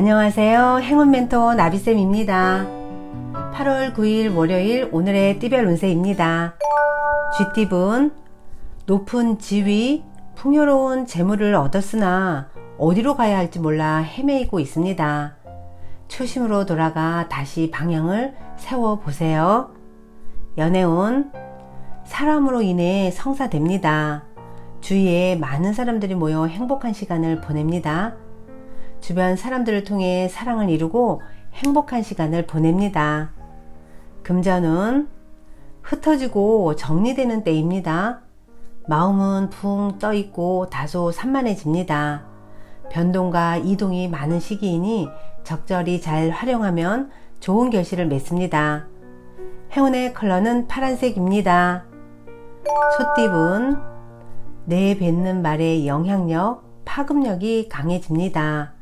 안녕하세요. 행운 멘토 나비쌤입니다. 8월 9일 월요일 오늘의 띠별 운세입니다. 쥐띠분, 높은 지위, 풍요로운 재물을 얻었으나 어디로 가야 할지 몰라 헤매이고 있습니다. 초심으로 돌아가 다시 방향을 세워보세요. 연애운, 사람으로 인해 성사됩니다. 주위에 많은 사람들이 모여 행복한 시간을 보냅니다. 주변 사람들을 통해 사랑을 이루고 행복한 시간을 보냅니다. 금전운, 흩어지고 정리되는 때입니다. 마음은 붕 떠있고 다소 산만해집니다. 변동과 이동이 많은 시기이니 적절히 잘 활용하면 좋은 결실을 맺습니다. 행운의 컬러는 파란색입니다. 소띠분, 내뱉는 말의 영향력, 파급력이 강해집니다.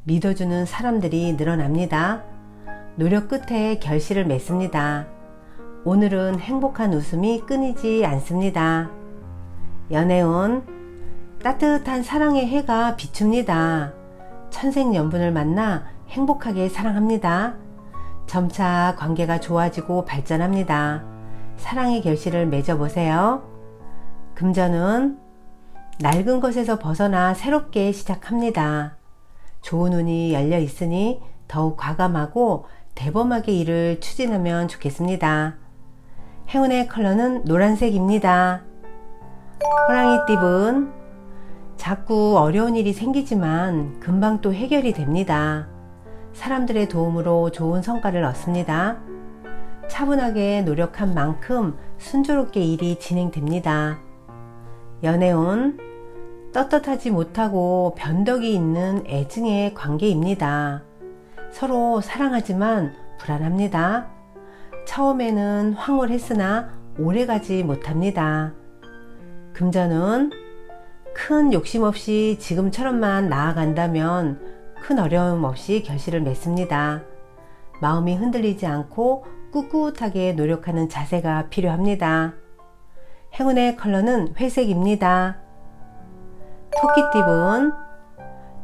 믿어주는 사람들이 늘어납니다. 노력 끝에 결실을 맺습니다. 오늘은 행복한 웃음이 끊이지 않습니다. 연애운, 따뜻한 사랑의 해가 비춥니다. 천생연분을 만나 행복하게 사랑합니다. 점차 관계가 좋아지고 발전합니다. 사랑의 결실을 맺어보세요. 금전은 낡은 것에서 벗어나 새롭게 시작합니다. 좋은 운이 열려 있으니 더욱 과감하고 대범하게 일을 추진하면 좋겠습니다. 행운의 컬러는 노란색입니다. 호랑이띠분, 자꾸 어려운 일이 생기지만 금방 또 해결이 됩니다. 사람들의 도움으로 좋은 성과를 얻습니다. 차분하게 노력한 만큼 순조롭게 일이 진행됩니다. 연애운, 떳떳하지 못하고 변덕이 있는 애증의 관계입니다. 서로 사랑하지만 불안합니다. 처음에는 황홀했으나 오래가지 못합니다. 금전은 큰 욕심 없이 지금처럼만 나아간다면 큰 어려움 없이 결실을 맺습니다. 마음이 흔들리지 않고 꿋꿋하게 노력하는 자세가 필요합니다. 행운의 컬러는 회색입니다. 토끼띠분,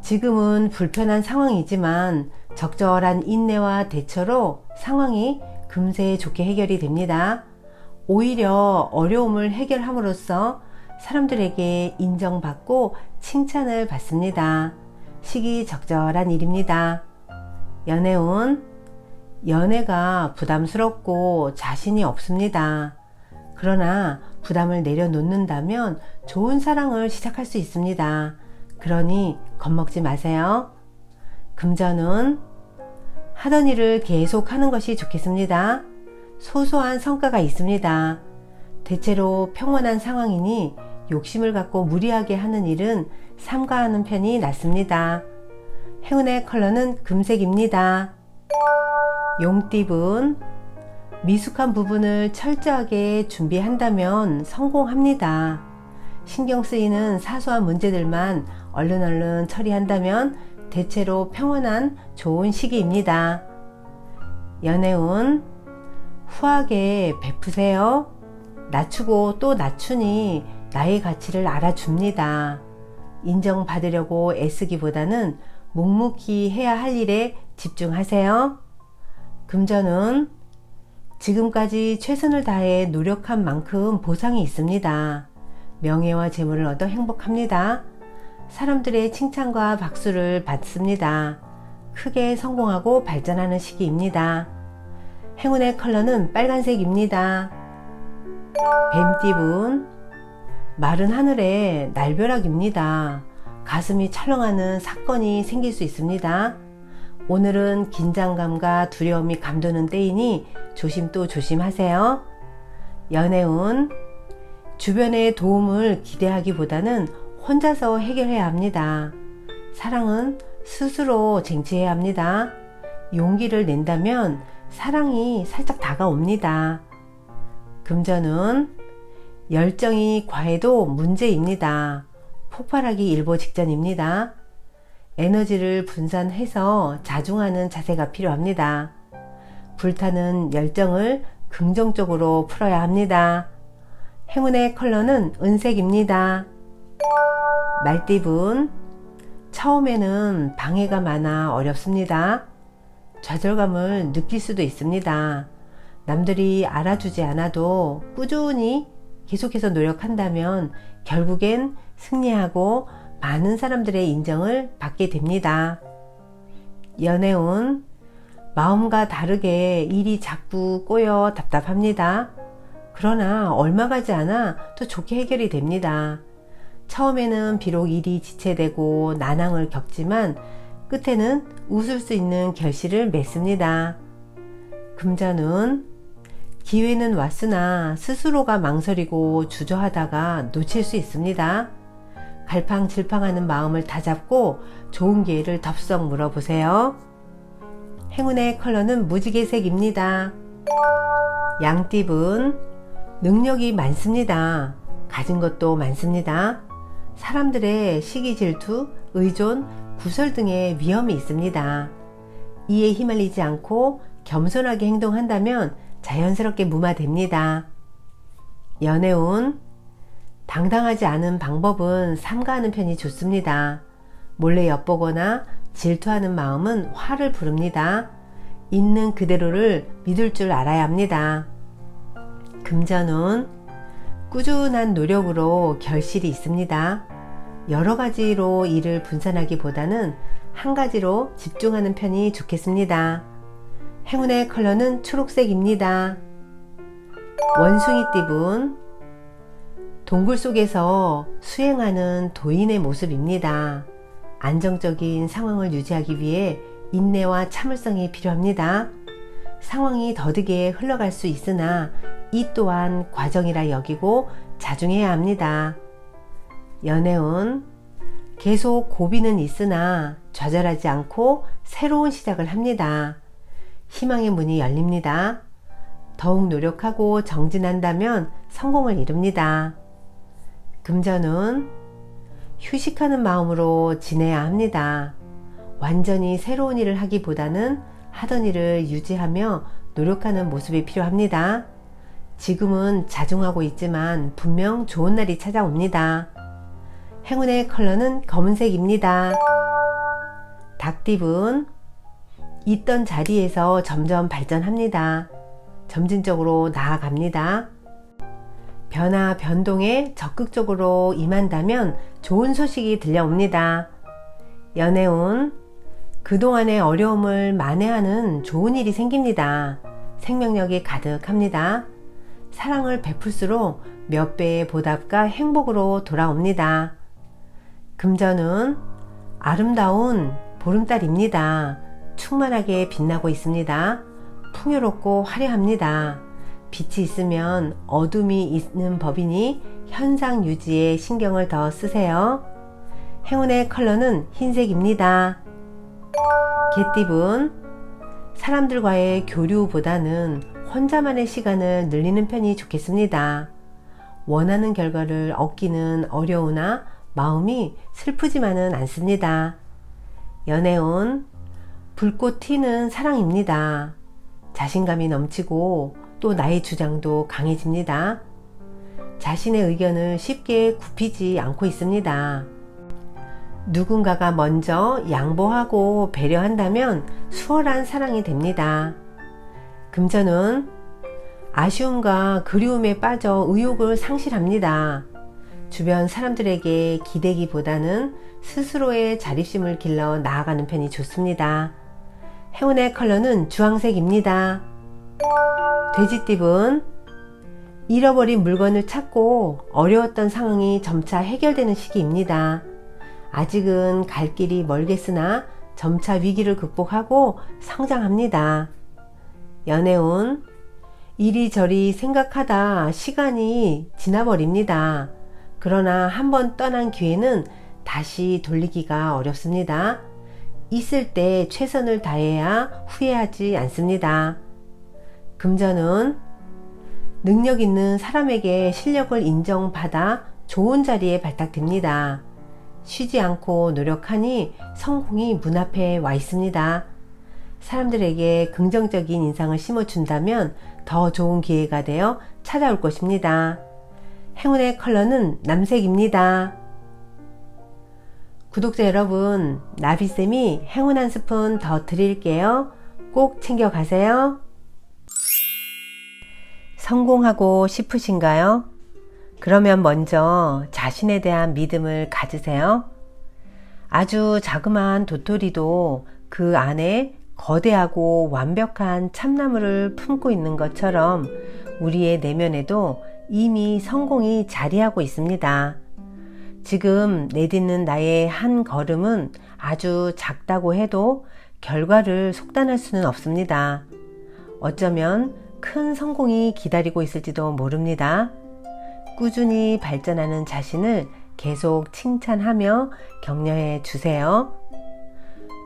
지금은 불편한 상황이지만 적절한 인내와 대처로 상황이 금세 좋게 해결이 됩니다. 오히려 어려움을 해결함으로써 사람들에게 인정받고 칭찬을 받습니다. 시기적절한 일입니다. 연애운, 연애가 부담스럽고 자신이 없습니다. 그러나 부담을 내려놓는다면 좋은 사랑을 시작할 수 있습니다. 그러니 겁먹지 마세요. 금전은 하던 일을 계속 하는 것이 좋겠습니다. 소소한 성과가 있습니다. 대체로 평온한 상황이니 욕심을 갖고 무리하게 하는 일은 삼가하는 편이 낫습니다. 행운의 컬러는 금색입니다. 용띠분, 미숙한 부분을 철저하게 준비한다면 성공합니다. 신경 쓰이는 사소한 문제들만 얼른 처리한다면 대체로 평온한 좋은 시기입니다. 연애운, 후하게 베푸세요. 낮추고 또 낮추니 나의 가치를 알아줍니다. 인정받으려고 애쓰기보다는 묵묵히 해야 할 일에 집중하세요. 금전은 지금까지 최선을 다해 노력한 만큼 보상이 있습니다. 명예와 재물을 얻어 행복합니다. 사람들의 칭찬과 박수를 받습니다. 크게 성공하고 발전하는 시기입니다. 행운의 컬러는 빨간색입니다. 뱀띠분, 마른 하늘에 날벼락입니다. 가슴이 철렁하는 사건이 생길 수 있습니다. 오늘은 긴장감과 두려움이 감도는 때이니 조심 또 조심하세요. 연애운, 주변의 도움을 기대하기보다는 혼자서 해결해야 합니다. 사랑은 스스로 쟁취해야 합니다. 용기를 낸다면 사랑이 살짝 다가옵니다. 금전은 열정이 과해도 문제입니다. 폭발하기 일보 직전입니다. 에너지를 분산해서 자중하는 자세가 필요합니다. 불타는 열정을 긍정적으로 풀어야 합니다. 행운의 컬러는 은색입니다. 말띠분, 처음에는 방해가 많아 어렵습니다. 좌절감을 느낄 수도 있습니다. 남들이 알아주지 않아도 꾸준히 계속해서 노력한다면 결국엔 승리하고 많은 사람들의 인정을 받게 됩니다. 연애운, 마음과 다르게 일이 자꾸 꼬여 답답합니다. 그러나 얼마 가지 않아 또 좋게 해결이 됩니다. 처음에는 비록 일이 지체되고 난항을 겪지만 끝에는 웃을 수 있는 결실을 맺습니다. 금전운, 기회는 왔으나 스스로가 망설이고 주저하다가 놓칠 수 있습니다. 갈팡질팡하는 마음을 다잡고 좋은 기회를 덥석 물어보세요. 행운의 컬러는 무지개색입니다. 양띠분, 능력이 많습니다. 가진 것도 많습니다. 사람들의 시기 질투, 의존, 구설 등의 위험이 있습니다. 이에 휘말리지 않고 겸손하게 행동한다면 자연스럽게 무마됩니다. 연애운, 당당하지 않은 방법은 삼가하는 편이 좋습니다. 몰래 엿보거나 질투하는 마음은 화를 부릅니다. 있는 그대로를 믿을 줄 알아야 합니다. 금전운, 꾸준한 노력으로 결실이 있습니다. 여러 가지로 일을 분산하기보다는 한 가지로 집중하는 편이 좋겠습니다. 행운의 컬러는 초록색입니다. 원숭이띠분, 동굴 속에서 수행하는 도인의 모습입니다. 안정적인 상황을 유지하기 위해 인내와 참을성이 필요합니다. 상황이 더디게 흘러갈 수 있으나 이 또한 과정이라 여기고 자중해야 합니다. 연애운, 계속 고비는 있으나 좌절하지 않고 새로운 시작을 합니다. 희망의 문이 열립니다. 더욱 노력하고 정진한다면 성공을 이룹니다. 금전운, 휴식하는 마음으로 지내야 합니다. 완전히 새로운 일을 하기보다는 하던 일을 유지하며 노력하는 모습이 필요합니다. 지금은 자중하고 있지만 분명 좋은 날이 찾아옵니다. 행운의 컬러는 검은색입니다. 닭띠분, 있던 자리에서 점점 발전합니다. 점진적으로 나아갑니다. 변화, 변동에 적극적으로 임한다면 좋은 소식이 들려옵니다. 연애운, 그동안의 어려움을 만회하는 좋은 일이 생깁니다. 생명력이 가득합니다. 사랑을 베풀수록 몇 배의 보답과 행복으로 돌아옵니다. 금전운, 아름다운 보름달입니다. 충만하게 빛나고 있습니다. 풍요롭고 화려합니다. 빛이 있으면 어둠이 있는 법이니 현상 유지에 신경을 더 쓰세요. 행운의 컬러는 흰색입니다. 개띠분, 사람들과의 교류보다는 혼자만의 시간을 늘리는 편이 좋겠습니다. 원하는 결과를 얻기는 어려우나 마음이 슬프지만은 않습니다. 연애운, 불꽃 튀는 사랑입니다. 자신감이 넘치고 또 나의 주장도 강해집니다. 자신의 의견을 쉽게 굽히지 않고 있습니다. 누군가가 먼저 양보하고 배려한다면 수월한 사랑이 됩니다. 금전은 아쉬움과 그리움에 빠져 의욕을 상실합니다. 주변 사람들에게 기대기보다는 스스로의 자립심을 길러 나아가는 편이 좋습니다. 행운의 컬러는 주황색입니다. 돼지띠분, 잃어버린 물건을 찾고 어려웠던 상황이 점차 해결되는 시기입니다. 아직은 갈 길이 멀겠으나 점차 위기를 극복하고 성장합니다. 연애운, 이리저리 생각하다 시간이 지나버립니다. 그러나 한번 떠난 기회는 다시 돌리기가 어렵습니다. 있을 때 최선을 다해야 후회하지 않습니다. 금전은 능력 있는 사람에게 실력을 인정받아 좋은 자리에 발탁됩니다. 쉬지 않고 노력하니 성공이 문 앞에 와 있습니다. 사람들에게 긍정적인 인상을 심어준다면 더 좋은 기회가 되어 찾아올 것입니다. 행운의 컬러는 남색입니다. 구독자 여러분, 나비쌤이 행운 한 스푼 더 드릴게요. 꼭 챙겨가세요. 성공하고 싶으신가요? 그러면 먼저 자신에 대한 믿음을 가지세요. 아주 자그마한 도토리도 그 안에 거대하고 완벽한 참나무를 품고 있는 것처럼 우리의 내면에도 이미 성공이 자리하고 있습니다. 지금 내딛는 나의 한 걸음은 아주 작다고 해도 결과를 속단할 수는 없습니다. 어쩌면 큰 성공이 기다리고 있을지도 모릅니다. 꾸준히 발전하는 자신을 계속 칭찬하며 격려해 주세요.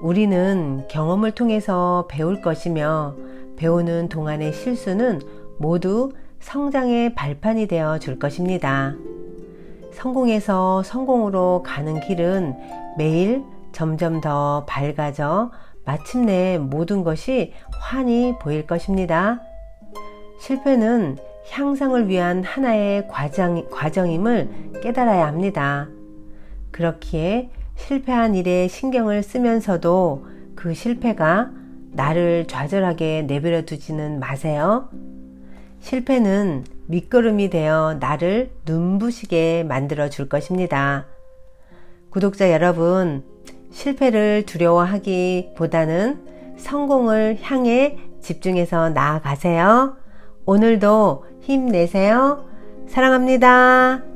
우리는 경험을 통해서 배울 것이며 배우는 동안의 실수는 모두 성장의 발판이 되어 줄 것입니다. 성공에서 성공으로 가는 길은 매일 점점 더 밝아져 마침내 모든 것이 환히 보일 것입니다. 실패는 향상을 위한 하나의 과정임을 깨달아야 합니다. 그렇기에 실패한 일에 신경을 쓰면서도 그 실패가 나를 좌절하게 내버려 두지는 마세요. 실패는 밑거름이 되어 나를 눈부시게 만들어 줄 것입니다. 구독자 여러분, 실패를 두려워하기보다는 성공을 향해 집중해서 나아가세요. 오늘도 힘내세요. 사랑합니다.